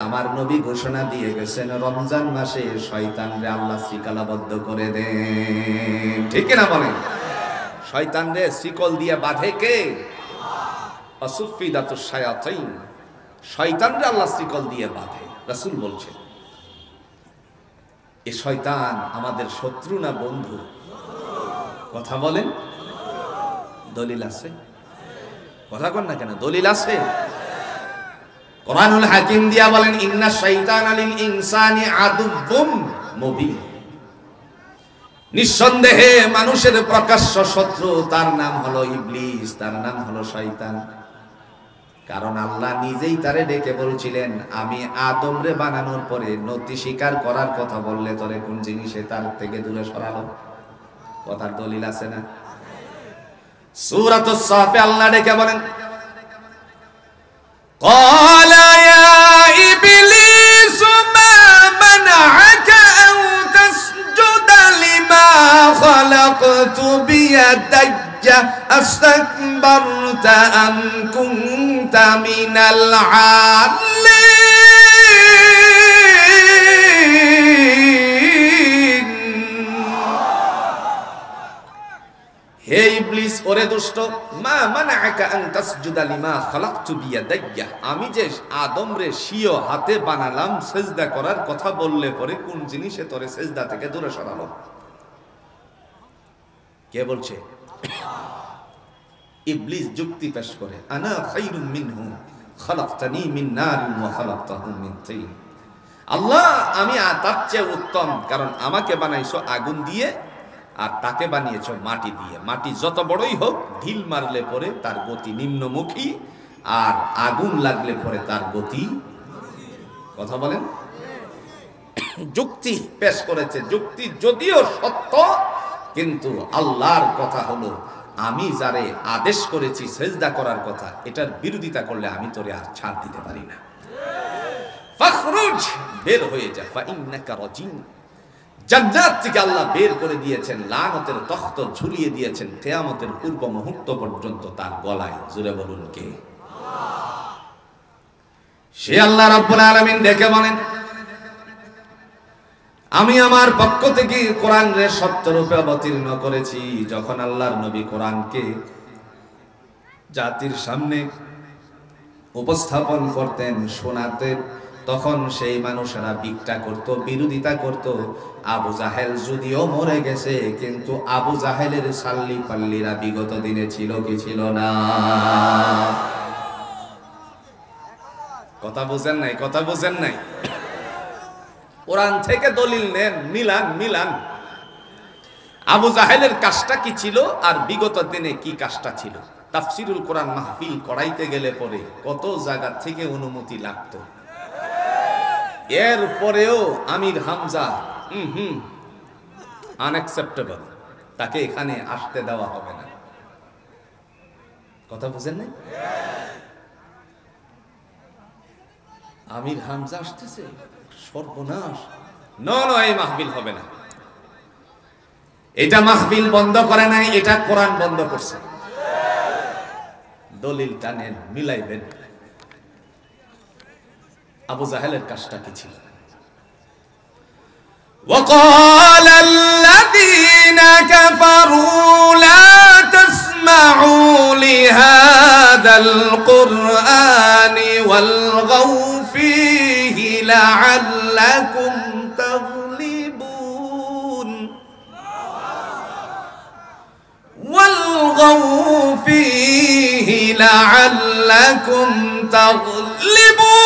আমার নবী ঘোষণা দিয়ে গেছেন রমজান মাসে শয়তানরে আল্লাহ শৃঙ্খলাবদ্ধ করে দেন। ঠিক না বলেন? শয়তানরে শিকল দিয়ে বাঁধে কে? আসুফিদাতুশ শায়াতিন। শয়তানরে আল্লাহ শিকল দিয়ে বাঁধে। রাসূল বলছেন এই শয়তান আমাদের শত্রু না বন্ধু? কথা বলেন। দলিল আছে? কথা কন না কেন? দলিল আছে। কোরআনুল হাকিম দিয়া বলেন ইন্নাশ শাইতানা লিল ইনসানি আদুউম মুবিন। নিঃসন্দেহে মানুষের প্রকাশ্য শত্রু, তার নাম হলো ইবলিস, তার নাম হলো শয়তান। কারণ আল্লাহ নিজেই তারে ডেকে বলছিলেন আমি আদমরে বানানোর পরে নতি স্বীকার করার কথা বললে তোরে কোন জিনিসে তার থেকে দূরে সরালো? কথার দলিল আছে না? সূরাতুস সাফে আল্লাহ ডেকে বলেন قال يا إبليس ما منعك أن تسجد لما خلقت بيدي أستكبرت أم كنت من العالين হে ইবলিস, ওরে দুষ্ট, মা মানাআকা আন তাসজুদা লিমা খালাকতু বিয়াদাইয়া, আমি যে আদমরে স্বীয় হাতে বানালাম সিজদা করার কথা বললে পরে কোন জিনিসে তোরে সিজদা থেকে দূরে সরালো? কে বলছে? ইবলিস যুক্তি পেশ করে আনা খায়রুম মিনহু খালাকতানি মিন নারিন ওয়া খালাকতাহু মিন তিন। আল্লাহ আমি তার চেয়ে উত্তম, কারণ আমাকে বানাইছো আগুন দিয়ে আর তাকে বানিয়েছো মাটি দিয়ে। মাটি যত বড়ই হোক ঢিল মারলে পরে তার গতি নিম্নমুখী, আর আগুন লাগলে পরে তার গতি। কথা বলেন। যুক্তি পেশ করেছে। যুক্তি যদিও সত্য, কিন্তু আল্লাহর কথা হলো আমি যারে আদেশ করেছি সেজদা করার কথা, এটার বিরোধিতা করলে আমি তোরে আর ছাড় দিতে পারি না। ফাখরুজ, বের হয়ে যা, ফা ইন্নাকা রাজিম। জান্নাত থেকে আল্লাহ বের করে দিয়েছেন, লানতের তখ্ত ঝুলিয়ে দিয়েছেন কিয়ামতের পূর্ব মুহূর্ত পর্যন্ত তার গলায়। জোরে বলুন কে? সে আল্লাহ রাব্বুল আলামিন দেখে বলেন আমি আমার পক্ষ থেকে কোরআনরে সত্যরূপে অবতীর্ণ করেছি। যখন আল্লাহর নবী কোরআনকে জাতির সামনে উপস্থাপন করতেন, শোনাতেন, তখন সেই মানুষেরা বিকটা করত, বিরোধিতা করত। আবু জাহেল যদিও মরে গেছে, কিন্তু আবু জাহেলের সাল্লি পাল্লিরা বিগত দিনে ছিল কি ছিল না? কথা বুঝেন নাই? কথা বুঝেন নাই? কোরআন থেকে দলিল নেন, মিলান মিলান। আবু জাহেলের কাজটা কি ছিল আর বিগত দিনে কি কাজটা ছিল। তাফসিরুল কোরআন মাহফিল করাইতে গেলে পরে কত জায়গা থেকে অনুমতি লাগতো। এর পরেও আমির হামজা আনএক্সেপ্টেবল, তাকে এখানে আসতে দেওয়া হবে না। কথা বুঝেন নাই? আমির হামজা আসতেছে, সর্বনাশ। এই মাহফিল হবে না। এটা মাহফিল বন্ধ করে নাই, এটা কোরআন বন্ধ করছে। দলিল টানেন, মিলাইবেন। আবু জাহেলের কাজটা কি ছিল? وقال الذين كفروا لا تسمعوا لهذا القرآن والغوا فيه لعلكم تغلبون والغوا فيه لعلكم تغلبون